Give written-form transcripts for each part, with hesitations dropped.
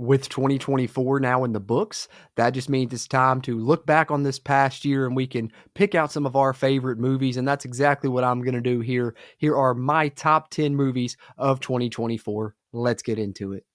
With 2024 now in the books, that just means it's time to look back on this past year and we can pick out some of our favorite movies. And that's exactly what I'm going to do here. Here are my top 10 movies of 2024. Let's get into it.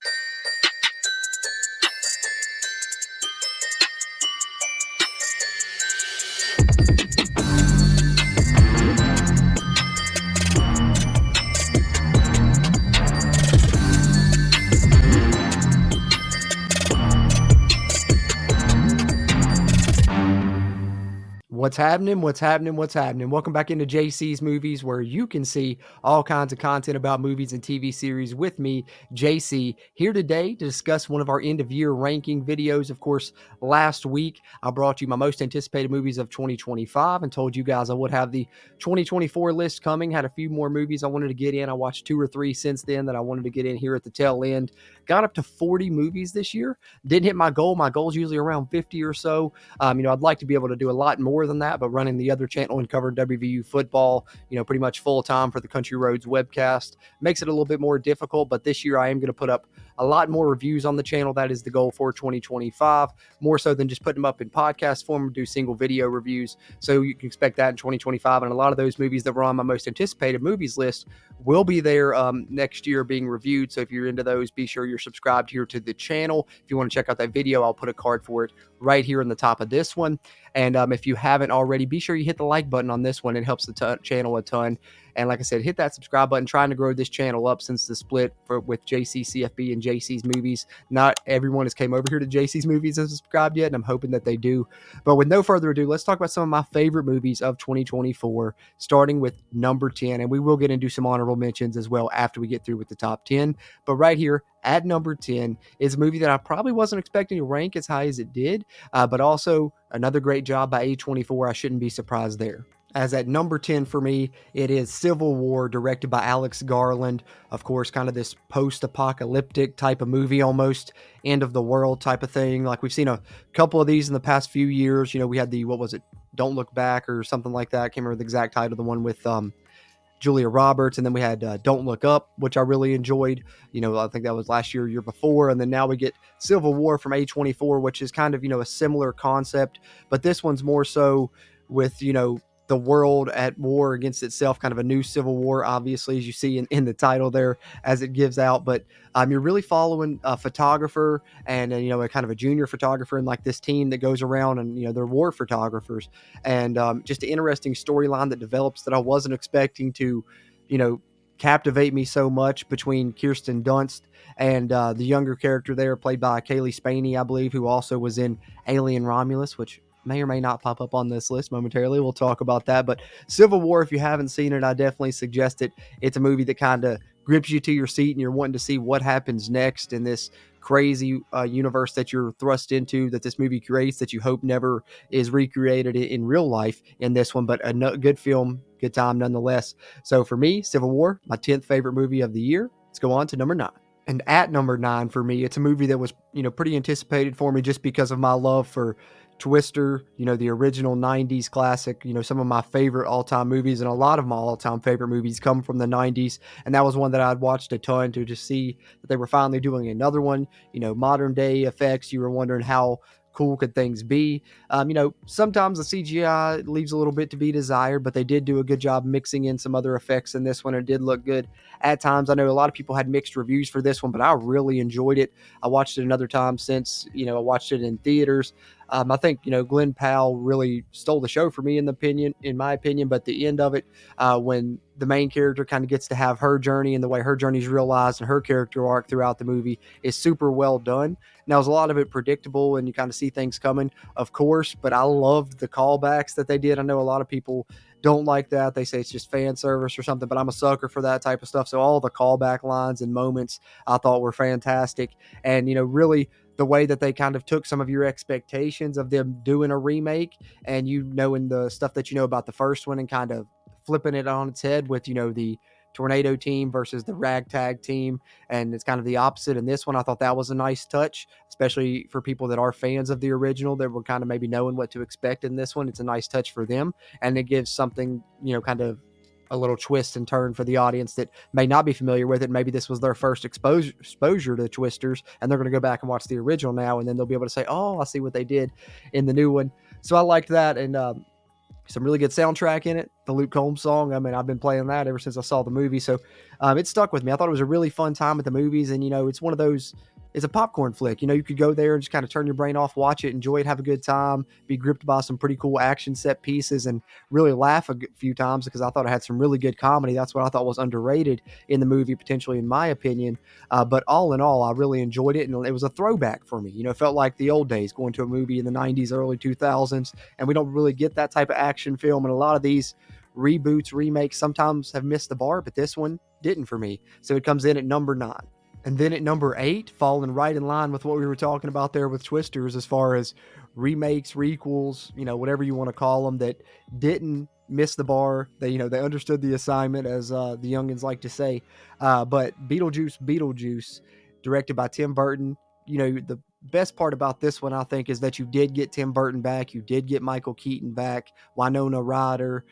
What's happening? What's happening? What's happening? Welcome back into JC's Movies, where you can see all kinds of content about movies and TV series with me, JC, here today to discuss one of our end of year ranking videos. Of course, last week I brought you my most anticipated movies of 2025 and told you guys I would have the 2024 list coming. Had a few more movies I wanted to get in. I watched 2 or 3 since then that I wanted to get in here at the tail end. Got up to 40 movies this year. Didn't hit my goal. My goal is usually around 50 or so. I'd like to be able to do a lot more than that, but running the other channel and covering WVU football, pretty much full time for the Country Roads webcast makes it a little bit more difficult. But this year I am going to put up a lot more reviews on the channel. That is the goal for 2025, more so than just putting them up in podcast form, do single video reviews. So you can expect that in 2025. And a lot of those movies that were on my most anticipated movies list will be there next year being reviewed. So if you're into those, be sure you're subscribed here to the channel. If you want to check out that video, I'll put a card for it right here in the top of this one. And if you haven't already, be sure you hit the like button on this one. It helps the channel a ton. And like I said, hit that subscribe button. Trying to grow this channel up since the split with JC CFB and JC's Movies. Not everyone has came over here to JC's Movies and subscribed yet, and I'm hoping that they do. But with no further ado, let's talk about some of my favorite movies of 2024, starting with number 10. And we will get into some honorable mentions as well after we get through with the top 10. But right here at number 10 is a movie that I probably wasn't expecting to rank as high as it did, but also another great job by A24. I shouldn't be surprised there. As at number 10 for me, it is Civil War, directed by Alex Garland. Of course, kind of this post-apocalyptic type of movie, almost end of the world type of thing. Like we've seen a couple of these in the past few years. We had the, what was it, Don't Look Back or something like that. I can't remember the exact title, the one with Julia Roberts, and then we had Don't Look Up, which I really enjoyed. I think that was last year before, and then now we get Civil War from A24, which is kind of, a similar concept, but this one's more so with, the world at war against itself, kind of a new civil war, obviously, as you see in the title there, as it gives out. But you're really following a photographer and, a kind of a junior photographer and like this team that goes around and, they're war photographers. And just an interesting storyline that develops that I wasn't expecting to, captivate me so much, between Kirsten Dunst and the younger character there played by Kaylee Spaney, I believe, who also was in Alien Romulus, which may or may not pop up on this list momentarily. We'll talk about that. But Civil War, if you haven't seen it, I definitely suggest it. It's a movie that kind of grips you to your seat and you're wanting to see what happens next in this crazy universe that you're thrust into, that this movie creates, that you hope never is recreated in real life in this one. But a good film, good time nonetheless. So for me, Civil War, my 10th favorite movie of the year. Let's go on to number 9. And at number 9 for me, it's a movie that was, pretty anticipated for me just because of my love for Twister, the original 90s classic. Some of my favorite all-time movies, and a lot of my all-time favorite movies come from the 90s, and that was one that I'd watched a ton to just see that they were finally doing another one. Modern day effects, you were wondering how cool could things be. Sometimes the CGI leaves a little bit to be desired, but they did do a good job mixing in some other effects in this one. It did look good at times. I know a lot of people had mixed reviews for this one, but I really enjoyed it. I watched it another time since, I watched it in theaters. I think, Glenn Powell really stole the show for me in my opinion, but the end of it, when the main character kind of gets to have her journey and the way her journey is realized and her character arc throughout the movie is super well done. Now, there's a lot of it predictable and you kind of see things coming, of course, but I loved the callbacks that they did. I know a lot of people don't like that. They say it's just fan service or something, but I'm a sucker for that type of stuff. So all the callback lines and moments I thought were fantastic. And, really the way that they kind of took some of your expectations of them doing a remake and knowing the stuff that about the first one and kind of flipping it on its head with, the tornado team versus the ragtag team. And it's kind of the opposite in this one. I thought that was a nice touch, especially for people that are fans of the original that were kind of maybe knowing what to expect in this one. It's a nice touch for them. And it gives something, kind of a little twist and turn for the audience that may not be familiar with it. Maybe this was their first exposure to Twisters, and they're going to go back and watch the original now, and then they'll be able to say, "Oh, I see what they did in the new one." So I liked that, and some really good soundtrack in it. The Luke Combs song. I mean, I've been playing that ever since I saw the movie, so it stuck with me. I thought it was a really fun time at the movies, and it's one of those. It's a popcorn flick. You could go there and just kind of turn your brain off, watch it, enjoy it, have a good time, be gripped by some pretty cool action set pieces, and really laugh a few times because I thought it had some really good comedy. That's what I thought was underrated in the movie, potentially, in my opinion. But all in all, I really enjoyed it, and it was a throwback for me. It felt like the old days going to a movie in the 90s, early 2000s, and we don't really get that type of action film. And a lot of these reboots, remakes sometimes have missed the bar, but this one didn't for me. So it comes in at number 9. And then at number 8, falling right in line with what we were talking about there with Twisters, as far as remakes, requels, whatever you want to call them, that didn't miss the bar. They understood the assignment, as the youngins like to say. But Beetlejuice, directed by Tim Burton. The best part about this one, I think, is that you did get Tim Burton back. You did get Michael Keaton back, Winona Ryder,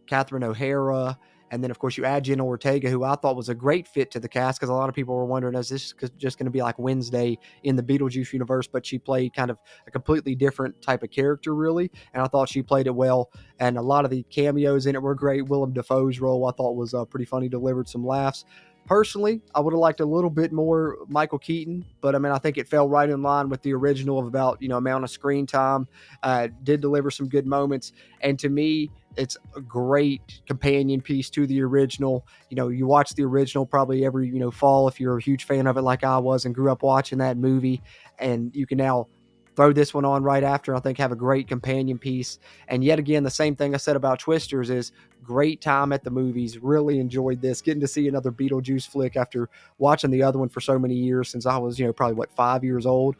Catherine O'Hara, and then, of course, you add Jenna Ortega, who I thought was a great fit to the cast, because a lot of people were wondering, is this just going to be like Wednesday in the Beetlejuice universe? But she played kind of a completely different type of character, really, and I thought she played it well. And a lot of the cameos in it were great. Willem Dafoe's role, I thought, was pretty funny, delivered some laughs. Personally, I would have liked a little bit more Michael Keaton, but I mean, I think it fell right in line with the original of about, amount of screen time. Did deliver some good moments. And to me, it's a great companion piece to the original. You watch the original probably every, fall, if you're a huge fan of it like I was and grew up watching that movie, and you can now throw this one on right after. I think have a great companion piece. And yet again, the same thing I said about Twisters is great time at the movies. Really enjoyed this, getting to see another Beetlejuice flick after watching the other one for so many years, since I was, probably 5 years old.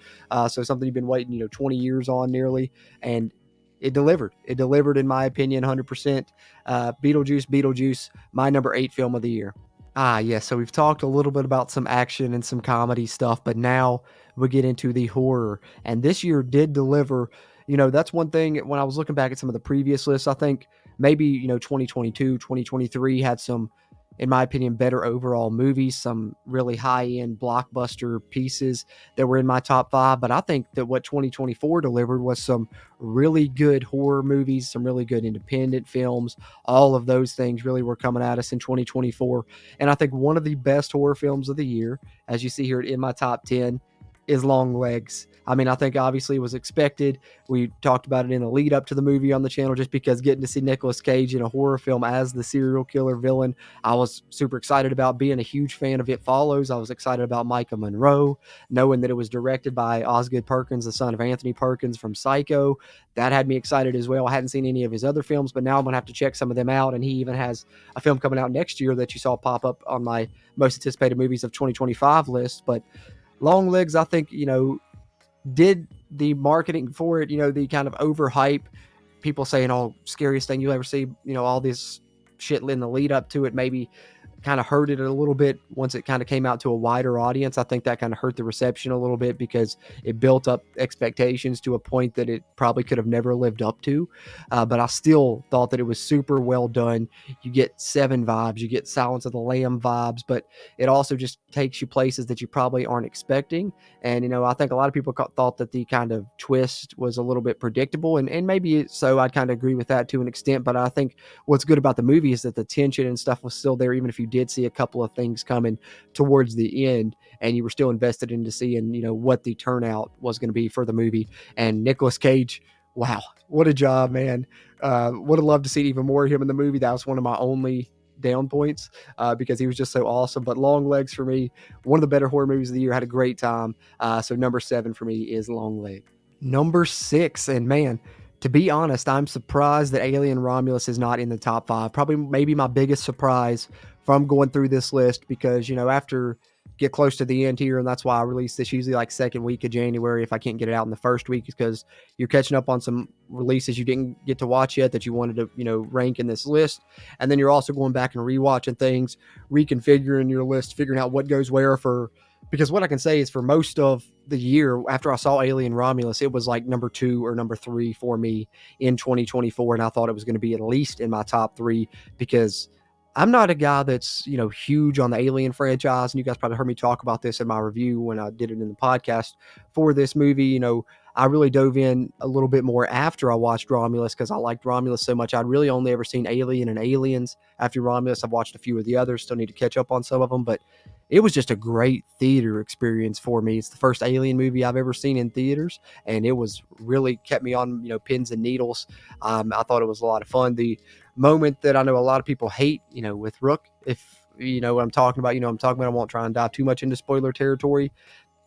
So something you've been waiting, 20 years on nearly. And it delivered. It delivered, in my opinion, 100%. Beetlejuice, my number 8 film of the year. Ah, yes. So we've talked a little bit about some action and some comedy stuff, but now we get into the horror. And this year did deliver. That's one thing when I was looking back at some of the previous lists, I think maybe, 2022, 2023 had some, in my opinion, better overall movies, some really high end blockbuster pieces that were in my top 5. But I think that what 2024 delivered was some really good horror movies, some really good independent films. All of those things really were coming at us in 2024. And I think one of the best horror films of the year, as you see here in my top 10, is Long Legs. I mean, I think obviously it was expected. We talked about it in the lead up to the movie on the channel, just because getting to see Nicolas Cage in a horror film as the serial killer villain, I was super excited about. Being a huge fan of It Follows, I was excited about Micah Monroe, knowing that it was directed by Osgood Perkins, the son of Anthony Perkins from Psycho. That had me excited as well. I hadn't seen any of his other films, but now I'm going to have to check some of them out. And he even has a film coming out next year that you saw pop up on my most anticipated movies of 2025 list. But Long Legs, I think, did the marketing for it, the kind of overhype, people saying, "Oh, scariest thing you'll ever see," all this shit in the lead up to it, maybe kind of hurt it a little bit once it kind of came out to a wider audience. I think that kind of hurt the reception a little bit because it built up expectations to a point that it probably could have never lived up to. But I still thought that it was super well done. You get Seven vibes, you get Silence of the Lamb vibes, but it also just takes you places that you probably aren't expecting. And, I think a lot of people thought that the kind of twist was a little bit predictable, and maybe so. I'd kind of agree with that to an extent, but I think what's good about the movie is that the tension and stuff was still there, even if you did see a couple of things coming towards the end, and you were still invested into seeing, what the turnout was going to be for the movie. And Nicolas Cage, wow, what a job, man. Would have loved to see even more of him in the movie. That was one of my only down points because he was just so awesome. But Long Legs, for me, one of the better horror movies of the year. Had a great time. So number 7 for me is Long Leg. Number 6, and man, to be honest, I'm surprised that Alien Romulus is not in the top 5. Probably maybe my biggest surprise from going through this list, because, after get close to the end here, and that's why I release this usually like second week of January if I can't get it out in the first week, because you're catching up on some releases you didn't get to watch yet that you wanted to, rank in this list. And then you're also going back and rewatching things, reconfiguring your list, figuring out what goes where because what I can say is for most of the year after I saw Alien Romulus, it was like number 2 or number 3 for me in 2024. And I thought it was going to be at least in my top 3 because I'm not a guy that's, huge on the Alien franchise, and you guys probably heard me talk about this in my review when I did it in the podcast for this movie. I really dove in a little bit more after I watched Romulus because I liked Romulus so much. I'd really only ever seen Alien and Aliens after Romulus. I've watched a few of the others, still need to catch up on some of them, but it was just a great theater experience for me. It's the first Alien movie I've ever seen in theaters, and it was really kept me on, pins and needles. I thought it was a lot of fun. The moment that I know a lot of people hate, with Rook, if you know what I'm talking about, I won't try and dive too much into spoiler territory.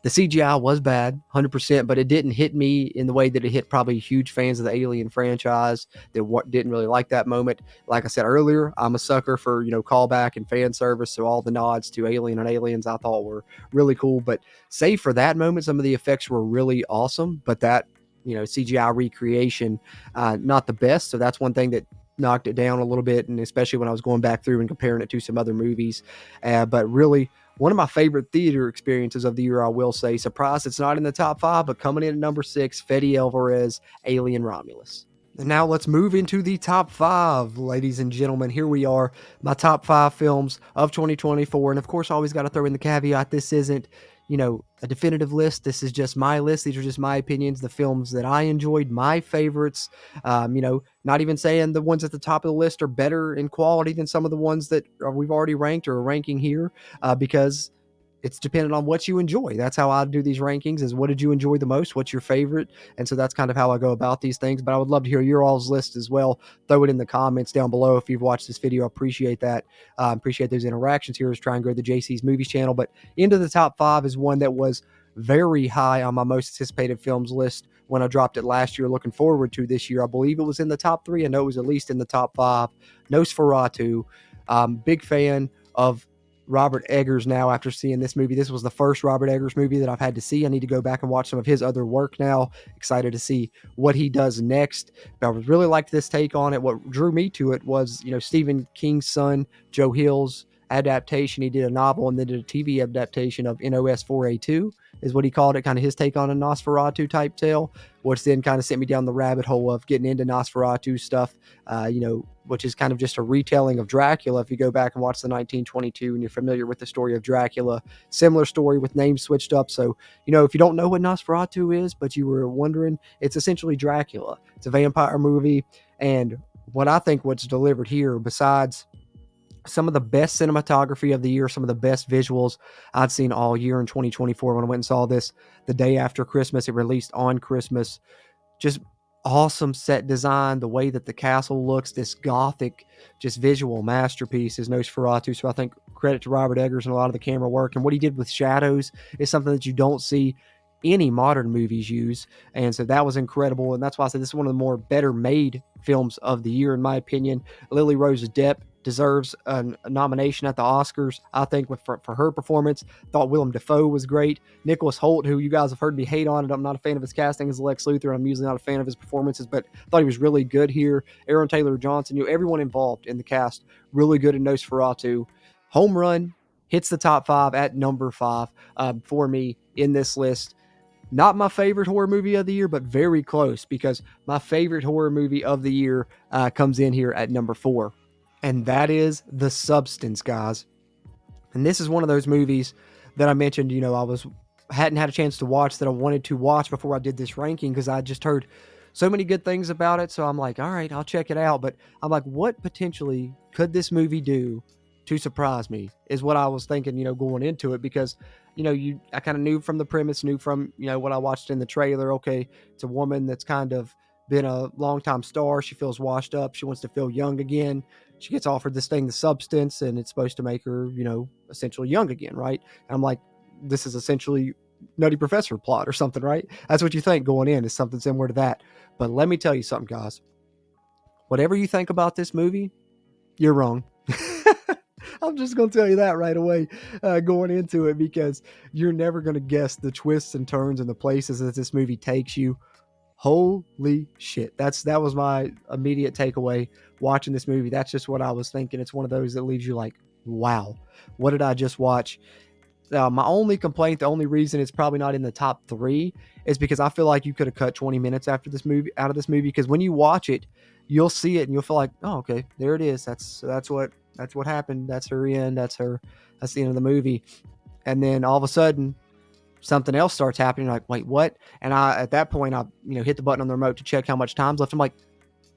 The CGI was bad, 100%, but it didn't hit me in the way that it hit probably huge fans of the Alien franchise that didn't really like that moment. Like I said earlier, I'm a sucker for, callback and fan service, so all the nods to Alien and Aliens I thought were really cool. But save for that moment, some of the effects were really awesome, but that, CGI recreation, not the best. So that's one thing that knocked it down a little bit, and especially when I was going back through and comparing it to some other movies. But really, one of my favorite theater experiences of the year, I will say. Surprised it's not in the top 5, but coming in at number 6, Fede Alvarez, Alien Romulus. And now let's move into the top 5, ladies and gentlemen. Here we are, my top 5 films of 2024. And of course, I always got to throw in the caveat, this isn't, a definitive list. This is just my list. These are just my opinions, the films that I enjoyed, my favorites. Not even saying the ones at the top of the list are better in quality than some of the ones that we've already ranked or are ranking here, because it's dependent on what you enjoy. That's how I do these rankings, is what did you enjoy the most? What's your favorite? And so that's kind of how I go about these things. But I would love to hear your all's list as well. Throw it in the comments down below if you've watched this video. I appreciate that. Appreciate those interactions here as try and grow the JC's Movies channel. But into the top 5 is one that was very high on my most anticipated films list when I dropped it last year. Looking forward to this year. I believe it was in the top 3. I know it was at least in the top 5. Nosferatu. Big fan of Robert Eggers now after seeing this movie. This was the first Robert Eggers movie that I've had to see. I need to go back and watch some of his other work now. Excited to see what he does next. But I really liked this take on it. What drew me to it was, Stephen King's son, Joe Hill's adaptation. He did a novel and then did a TV adaptation of NOS 4A2 is what he called it, kind of his take on a Nosferatu type tale, which then kind of sent me down the rabbit hole of getting into Nosferatu stuff, which is kind of just a retelling of Dracula. If you go back and watch the 1922 and you're familiar with the story of Dracula, similar story with names switched up. So, if you don't know what Nosferatu is, but you were wondering, it's essentially Dracula. It's a vampire movie. And what I think what's delivered here, besides some of the best cinematography of the year, some of the best visuals I'd seen all year in 2024 when I went and saw this the day after Christmas. It released on Christmas. Just awesome set design, the way that the castle looks, this gothic, just visual masterpiece is Nosferatu. So I think credit to Robert Eggers and a lot of the camera work. And what he did with shadows is something that you don't see any modern movies use. And so that was incredible. And that's why I said this is one of the more better made films of the year, in my opinion. Lily Rose Depp deserves a nomination at the Oscars, I think, for her performance. Thought Willem Dafoe was great. Nicholas Hoult, who you guys have heard me hate on it, I'm not a fan of his casting as Lex Luthor. I'm usually not a fan of his performances, but thought he was really good here. Aaron Taylor Johnson, everyone involved in the cast, really good in Nosferatu. Home run, hits the top 5 at number 5 for me in this list. Not my favorite horror movie of the year, but very close, because my favorite horror movie of the year comes in here at number 4. And that is The Substance, guys. And this is one of those movies that I mentioned, hadn't had a chance to watch, that I wanted to watch before I did this ranking, because I just heard so many good things about it. So I'm like, all right, I'll check it out. But I'm like, what potentially could this movie do to surprise me, is what I was thinking, going into it, because, I kind of knew from the premise, knew from, what I watched in the trailer. Okay, it's a woman that's kind of been a longtime star. She feels washed up. She wants to feel young again. She gets offered this thing, the substance, and it's supposed to make her, essentially young again, right? And I'm like, this is essentially Nutty Professor plot or something, right? That's what you think going in, is something similar to that. But let me tell you something, guys. Whatever you think about this movie, you're wrong. I'm just going to tell you that right away going into it, because you're never going to guess the twists and turns and the places that this movie takes you. Holy shit. That was my immediate takeaway watching this movie. That's just what I was thinking. It's one of those that leaves you like, wow, what did I just watch? My only complaint, the only reason it's probably not in the top 3 is because I feel like you could have cut 20 minutes after this movie out of this movie, because when you watch it, you'll see it and you'll feel like, oh, okay, there it is. That's what That's what happened. That's her end. That's the end of the movie. And then all of a sudden, something else starts happening. Like, wait, what? And at that point, I hit the button on the remote to check how much time's left. I'm like,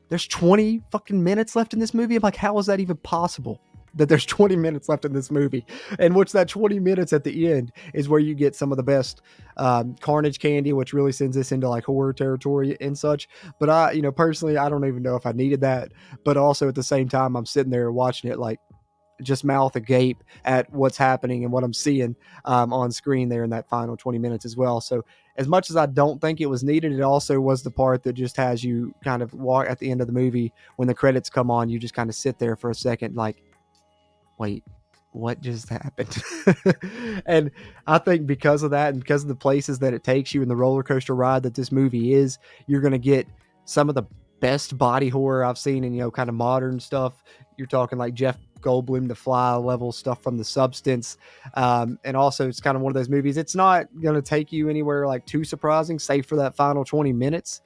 there's 20 fucking minutes left in this movie. I'm like, how is that even possible? That there's 20 minutes left in this movie, and which that 20 minutes at the end is where you get some of the best carnage candy, which really sends this into like horror territory and such. But personally, I don't even know if I needed that. But also at the same time, I'm sitting there watching it like just mouth agape at what's happening and what I'm seeing on screen there in that final 20 minutes as well. So as much as I don't think it was needed, it also was the part that just has you kind of walk at the end of the movie when the credits come on, you just kind of sit there for a second like, wait, what just happened? And I think because of that and because of the places that it takes you and the roller coaster ride that this movie is, you're going to get some of the best body horror I've seen in, kind of modern stuff. You're talking like Jeff Goldblum, The Fly level stuff from The Substance. And also it's kind of one of those movies. It's not going to take you anywhere like too surprising, save for that final 20 minutes.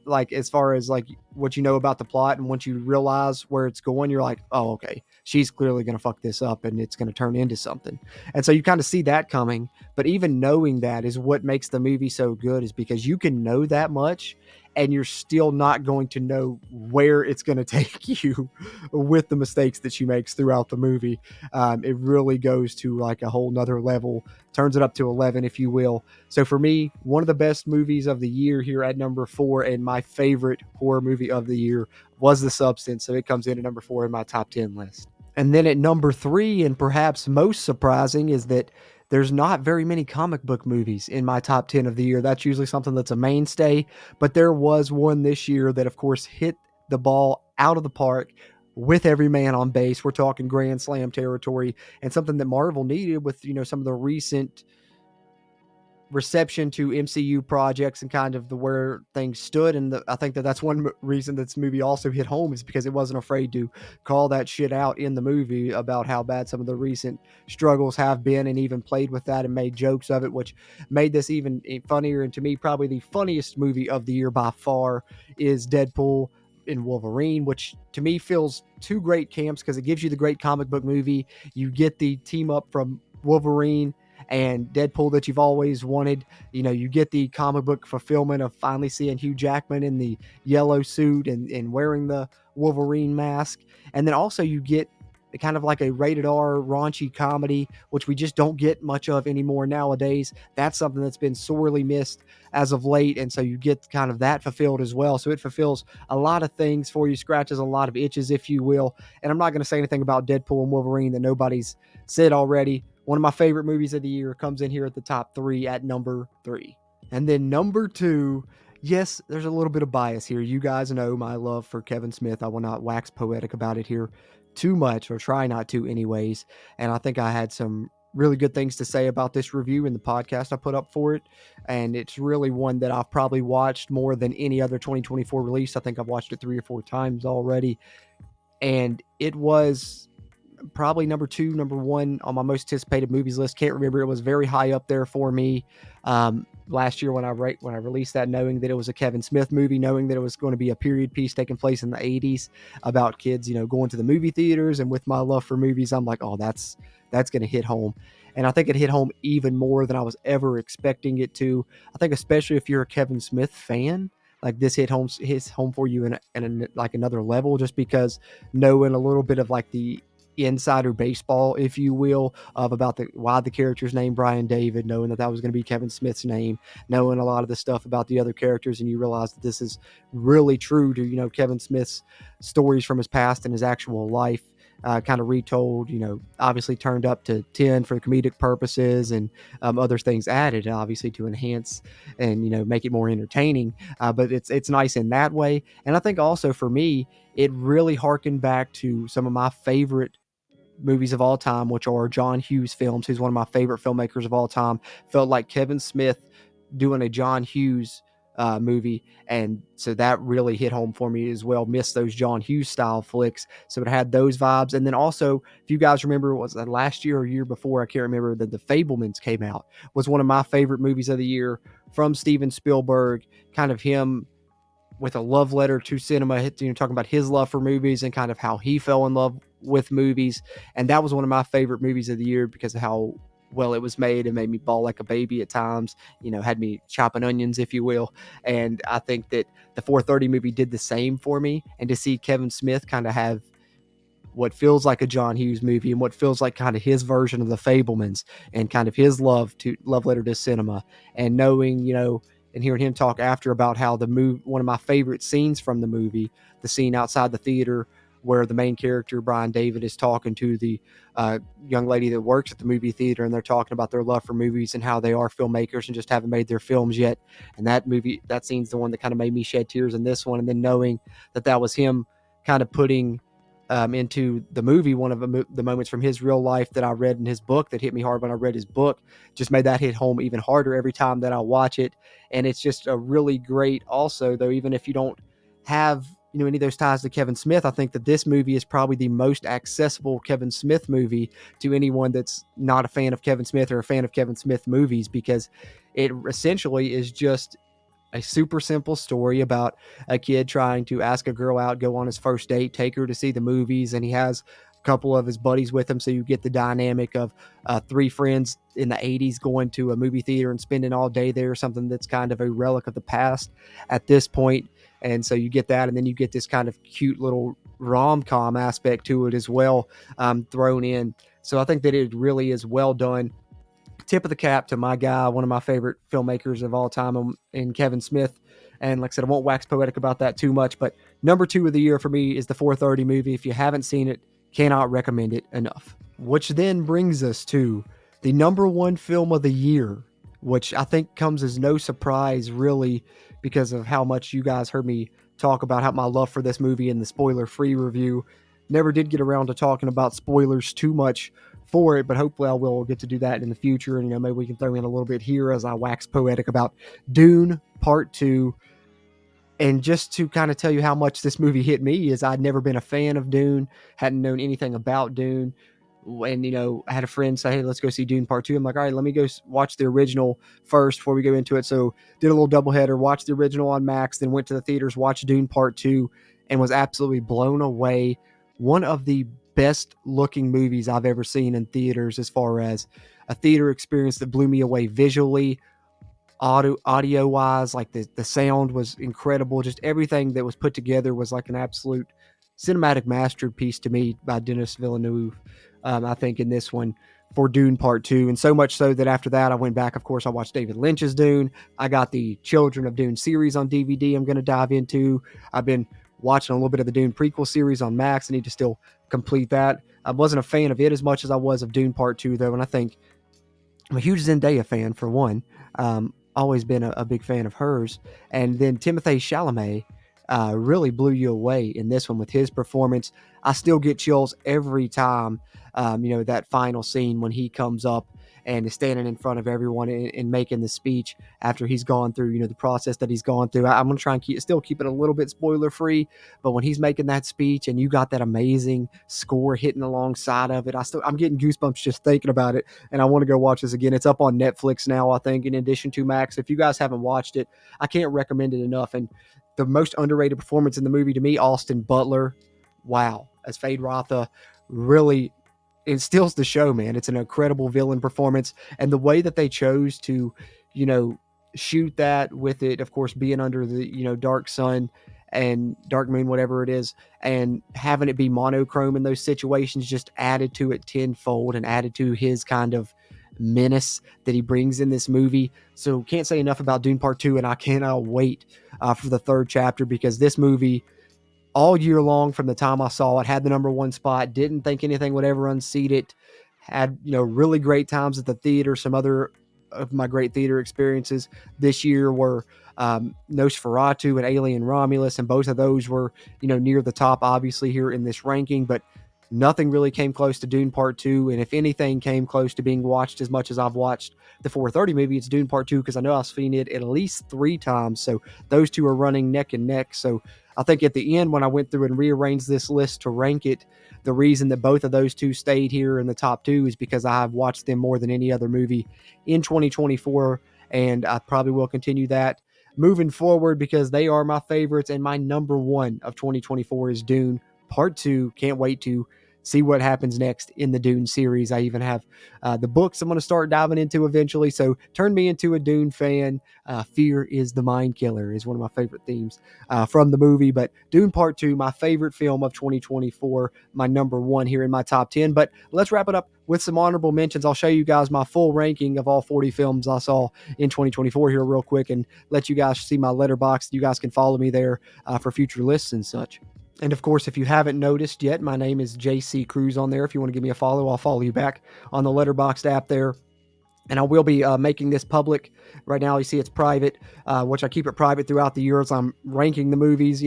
Like as far as like what you know about the plot, and once you realize where it's going, you're like, oh, okay, she's clearly going to fuck this up and it's going to turn into something. And so you kind of see that coming. But even knowing that is what makes the movie so good, is because you can know that much and you're still not going to know where it's going to take you with the mistakes that she makes throughout the movie. It really goes to like a whole nother level, turns it up to 11, if you will. So for me, one of the best movies of the year here at number 4, and my favorite horror movie of the year was The Substance. So it comes in at number 4 in my top 10 list. And then at number 3, and perhaps most surprising, is that there's not very many comic book movies in my top 10 of the year. That's usually something that's a mainstay, but there was one this year that, of course, hit the ball out of the park with every man on base. We're talking grand slam territory, and something that Marvel needed with, some of the recent reception to MCU projects and kind of the where things stood. And I think that's one reason this movie also hit home, is because it wasn't afraid to call that shit out in the movie about how bad some of the recent struggles have been, and even played with that and made jokes of it, which made this even funnier. And to me, probably the funniest movie of the year by far is Deadpool and Wolverine, which to me fills two great camps, because it gives you the great comic book movie. You get the team up from Wolverine and Deadpool that you've always wanted. You get the comic book fulfillment of finally seeing Hugh Jackman in the yellow suit and wearing the Wolverine mask. And then also you get kind of like a rated R raunchy comedy, which we just don't get much of anymore nowadays. That's something that's been sorely missed as of late. And so you get kind of that fulfilled as well. So it fulfills a lot of things for you, scratches a lot of itches, if you will. And I'm not going to say anything about Deadpool and Wolverine that nobody's said already. One of my favorite movies of the year comes in here at the top 3 at number 3. And then number 2, yes, there's a little bit of bias here. You guys know my love for Kevin Smith. I will not wax poetic about it here too much, or try not to anyways. And I think I had some really good things to say about this review in the podcast I put up for it. And it's really one that I've probably watched more than any other 2024 release. I think I've watched it 3 or 4 times already. And it was probably number 2, number 1 on my most anticipated movies list. Can't remember. It was very high up there for me last year when I released that, knowing that it was a Kevin Smith movie, knowing that it was going to be a period piece taking place in the 80s about kids, going to the movie theaters. And with my love for movies, I'm like, oh, that's going to hit home. And I think it hit home even more than I was ever expecting it to. I think especially if you're a Kevin Smith fan, like this hits home for you in like another level, just because knowing a little bit of like the insider baseball, if you will, of about why the character's named Brian David, knowing that was going to be Kevin Smith's name, knowing a lot of the stuff about the other characters, and you realize that this is really true to Kevin Smith's stories from his past and his actual life, kind of retold, obviously turned up to 10 for comedic purposes, and other things added obviously to enhance and make it more entertaining, but it's nice in that way. And I think also for me, it really harkened back to some of my favorite movies of all time, which are John Hughes films, who's one of my favorite filmmakers of all time. Felt like Kevin Smith doing a John Hughes movie, and so that really hit home for me as well. Missed those John Hughes style flicks, so it had those vibes. And then also, if you guys remember, was that last year or year before, I can't remember, that The Fabelmans came out, was one of my favorite movies of the year from Steven Spielberg. Kind of him with a love letter to cinema, talking about his love for movies and kind of how he fell in love with movies. And that was one of my favorite movies of the year because of how well it was made. It made me bawl like a baby at times, had me chopping onions, if you will. And I think that the 4:30 movie did the same for me. And to see Kevin Smith kind of have what feels like a John Hughes movie and what feels like kind of his version of the Fablemans and kind of his love letter to cinema, and knowing, and hearing him talk after about how one of my favorite scenes from the movie, the scene outside the theater where the main character Brian David is talking to the young lady that works at the movie theater, and they're talking about their love for movies and how they are filmmakers and just haven't made their films yet. And that scene's the one that kind of made me shed tears in this one. And then knowing that was him kind of putting into the movie one of the moments from his real life that I read in his book that hit me hard when I read his book, just made that hit home even harder every time that I watch it. And it's just a really great, also though, even if you don't have any of those ties to Kevin Smith, I think that this movie is probably the most accessible Kevin Smith movie to anyone that's not a fan of Kevin Smith or a fan of Kevin Smith movies, because it essentially is just a super simple story about a kid trying to ask a girl out, go on his first date, take her to see the movies, and he has a couple of his buddies with him, so you get the dynamic of three friends in the 80s going to a movie theater and spending all day there, something that's kind of a relic of the past at this point. And so you get that, and then you get this kind of cute little rom-com aspect to it as well, thrown in. So I think that it really is well done. Tip of the cap to my guy, one of my favorite filmmakers of all time, in Kevin Smith. And like I said, I won't wax poetic about that too much, but number 2 of the year for me is the 4:30 movie. If you haven't seen it, cannot recommend it enough. Which then brings us to the number 1 film of the year, which I think comes as no surprise really, because of how much you guys heard me talk about how my love for this movie in the spoiler-free review. Never did get around to talking about spoilers too much for it, but hopefully I will get to do that in the future. And maybe we can throw in a little bit here as I wax poetic about Dune Part 2. And just to kind of tell you how much this movie hit me, is I'd never been a fan of Dune, hadn't known anything about Dune. And, I had a friend say, hey, let's go see Dune Part 2. I'm like, all right, let me go watch the original first before we go into it. So did a little doubleheader, watched the original on Max, then went to the theaters, watched Dune Part 2, and was absolutely blown away. One of the best looking movies I've ever seen in theaters, as far as a theater experience that blew me away visually, audio wise. Like the sound was incredible. Just everything that was put together was like an absolute cinematic masterpiece to me by Denis Villeneuve. I think in this one for Dune Part 2, and so much so that after that I went back. Of course, I watched David Lynch's Dune. I got the Children of Dune series on DVD I'm going to dive into. I've been watching a little bit of the Dune prequel series on Max. I need to still complete that. I wasn't a fan of it as much as I was of Dune Part 2 though, and I think I'm a huge Zendaya fan, for one. Always been a big fan of hers. And then Timothée Chalamet really blew you away in this one with his performance. I still get chills every time, that final scene when he comes up and is standing in front of everyone and making the speech after he's gone through, the process that he's gone through. I'm going to try and still keep it a little bit spoiler free, but when he's making that speech and you got that amazing score hitting alongside of it, I'm getting goosebumps just thinking about it, and I want to go watch this again. It's up on Netflix now, I think, in addition to Max. If you guys haven't watched it, I can't recommend it enough. And the most underrated performance in the movie to me, Austin Butler, wow, as Fade Rotha, really, it steals the show, man. It's an incredible villain performance, and the way that they chose to, shoot that with it, of course, being under the, dark sun and dark moon, whatever it is, and having it be monochrome in those situations just added to it tenfold and added to his kind of menace that he brings in this movie. So can't say enough about Dune Part 2, and I cannot wait for the 3rd chapter, because this movie, all year long from the time I saw it, had the number 1 spot, didn't think anything would ever unseat it, had, really great times at the theater. Some other of my great theater experiences this year were Nosferatu and Alien Romulus, and both of those were, near the top, obviously, here in this ranking, but nothing really came close to Dune Part 2, and if anything came close to being watched as much as I've watched the 4:30 movie, it's Dune Part 2, because I know I've seen it at least 3 times, so those two are running neck and neck. So I think at the end, when I went through and rearranged this list to rank it, the reason that both of those two stayed here in the top 2 is because I have watched them more than any other movie in 2024, and I probably will continue that. moving forward, because they are my favorites. And my number one of 2024 is Dune Part 2. Can't wait to see what happens next in the Dune series. I even have the books I'm going to start diving into eventually. So turn me into a Dune fan. Fear is the mind killer is one of my favorite themes from the movie. But Dune Part 2, my favorite film of 2024, my number one here in my top 10. But let's wrap it up with some honorable mentions. I'll show you guys my full ranking of all 40 films I saw in 2024 here real quick and let you guys see my letterbox. You guys can follow me there for future lists and such. And of course, if you haven't noticed yet, my name is JC Cruz on there. If you want to give me a follow, I'll follow you back on the Letterboxd app there. And I will be making this public. Right now, you see it's private, which I keep it private throughout the year as I'm ranking the movies,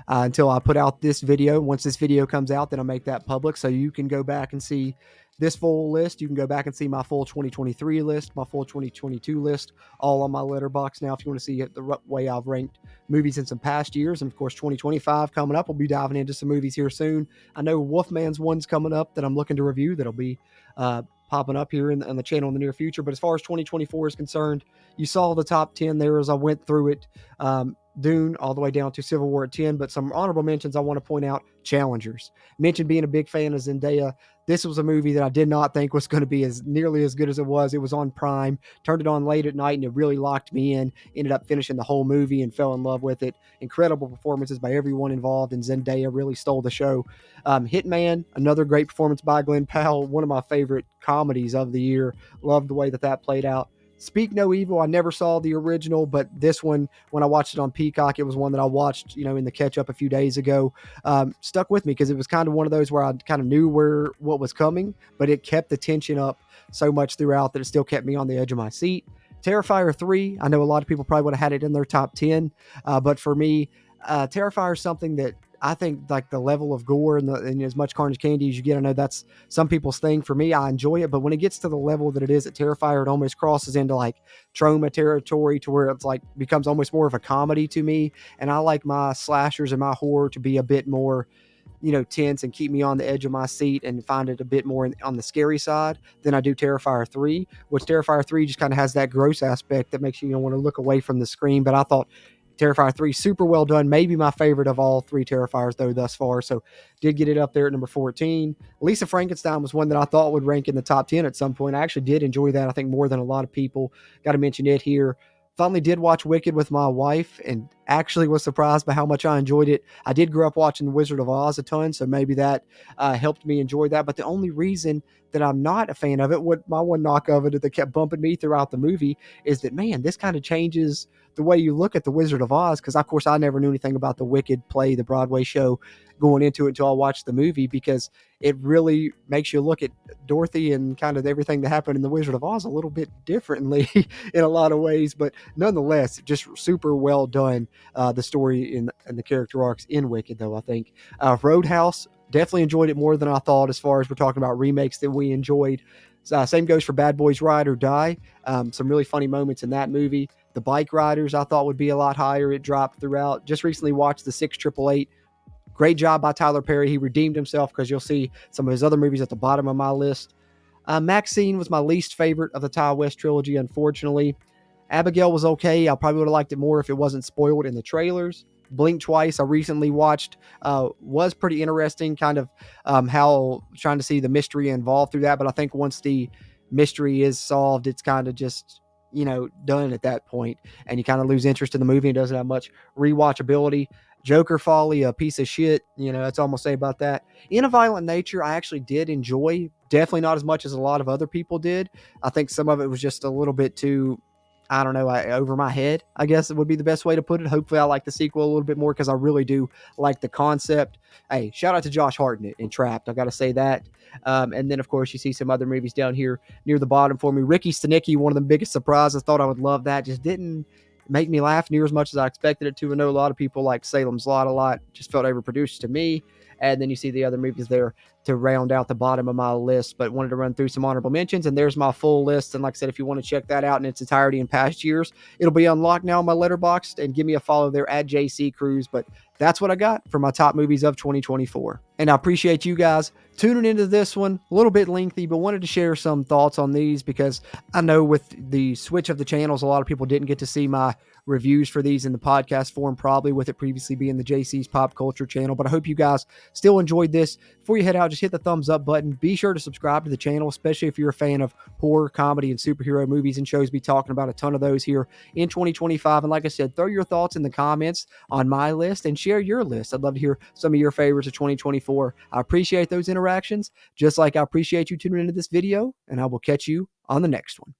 until I put out this video. Once this video comes out, then I'll make that public. So you can go back and see this full list. You can go back and see my full 2023 list, my full 2022 list, all on my Letterboxd now if you want to see it the way I've ranked movies in some past years. And of course, 2025 coming up. We'll be diving into some movies here soon. I know Wolfman's one's coming up that I'm looking to review that'll be popping up here on the channel in the near future. But as far as 2024 is concerned, you saw the top 10 there as I went through it. Dune all the way down to Civil War at 10. But some honorable mentions I want to point out. Challengers. Mentioned being a big fan of Zendaya. This was a movie that I did not think was going to be as nearly as good as it was. It was on Prime. Turned it on late at night and it really locked me in. Ended up finishing the whole movie and fell in love with it. Incredible performances by everyone involved, and Zendaya really stole the show. Hitman, another great performance by Glenn Powell. One of my favorite comedies of the year. Loved the way that played out. Speak No Evil, I never saw the original, but this one, when I watched it on Peacock, it was one that I watched, in the catch-up a few days ago. Stuck with me because it was kind of one of those where I kind of knew what was coming, but it kept the tension up so much throughout that it still kept me on the edge of my seat. Terrifier 3, I know a lot of people probably would have had it in their top 10, but for me, Terrifier is something that I think like the level of gore and as much carnage candy as you get, I know that's some people's thing. For me, I enjoy it, but when it gets to the level that it is at Terrifier, it almost crosses into like trauma territory to where it's like becomes almost more of a comedy to me. And I like my slashers and my horror to be a bit more, tense and keep me on the edge of my seat and find it a bit more on the scary side than I do Terrifier 3, which Terrifier 3 just kind of has that gross aspect that makes you want to look away from the screen. But I thought Terrifier 3, super well done. Maybe my favorite of all three Terrifiers, though, thus far. So did get it up there at number 14. Lisa Frankenstein was one that I thought would rank in the top 10 at some point. I actually did enjoy that, I think, more than a lot of people. Got to mention it here. Finally did watch Wicked with my wife and actually was surprised by how much I enjoyed it. I did grow up watching The Wizard of Oz a ton, so maybe that helped me enjoy that. But the only reason that I'm not a fan of it, what my one knock of it that kept bumping me throughout the movie, is that, man, this kind of changes the way you look at The Wizard of Oz, because, of course, I never knew anything about the Wicked play, the Broadway show, going into it until I watched the movie, because it really makes you look at Dorothy and kind of everything that happened in The Wizard of Oz a little bit differently in a lot of ways. But nonetheless, just super well done, the story and the character arcs in Wicked, though, I think. Roadhouse, definitely enjoyed it more than I thought as far as we're talking about remakes that we enjoyed. Same goes for Bad Boys Ride or Die. Some really funny moments in that movie. The Bike Riders I thought would be a lot higher. It dropped throughout. Just recently watched The 6888. Great job by Tyler Perry. He redeemed himself, because you'll see some of his other movies at the bottom of my list. Maxine was my least favorite of the Ty West trilogy, unfortunately. Abigail was okay. I probably would have liked it more if it wasn't spoiled in the trailers. Blink Twice, I recently watched, was pretty interesting, kind of how trying to see the mystery involved through that. But I think once the mystery is solved, it's kind of just, done at that point, and you kind of lose interest in the movie. It doesn't have much rewatchability. Joker Folly, a piece of shit. That's all I'm going to say about that. In a Violent Nature, I actually did enjoy. Definitely not as much as a lot of other people did. I think some of it was just a little bit too, I don't know, over my head, I guess it would be the best way to put it. Hopefully I like the sequel a little bit more, because I really do like the concept. Hey, shout out to Josh Hartnett in Trapped. I got to say that. And then, of course, you see some other movies down here near the bottom for me. Ricky Stenicki, one of the biggest surprises. Thought I would love that. Just didn't make me laugh near as much as I expected it to. I know a lot of people like Salem's Lot a lot. Just felt overproduced to me. And then you see the other movies there to round out the bottom of my list, but wanted to run through some honorable mentions. And there's my full list. And like I said, if you want to check that out in its entirety in past years, it'll be unlocked now on my Letterboxd, and give me a follow there at JC Cruz. But that's what I got for my top movies of 2024. And I appreciate you guys tuning into this one. A little bit lengthy, but wanted to share some thoughts on these, because I know with the switch of the channels, a lot of people didn't get to see my reviews for these in the podcast form, probably with it previously being the JC's Pop Culture channel. But I hope you guys still enjoyed this. Before you head out, just hit the thumbs up button. Be sure to subscribe to the channel, especially if you're a fan of horror, comedy, and superhero movies and shows. Be talking about a ton of those here in 2025. And like I said, throw your thoughts in the comments on my list and share your list. I'd love to hear some of your favorites of 2024. I appreciate those interactions, just like I appreciate you tuning into this video, and I will catch you on the next one.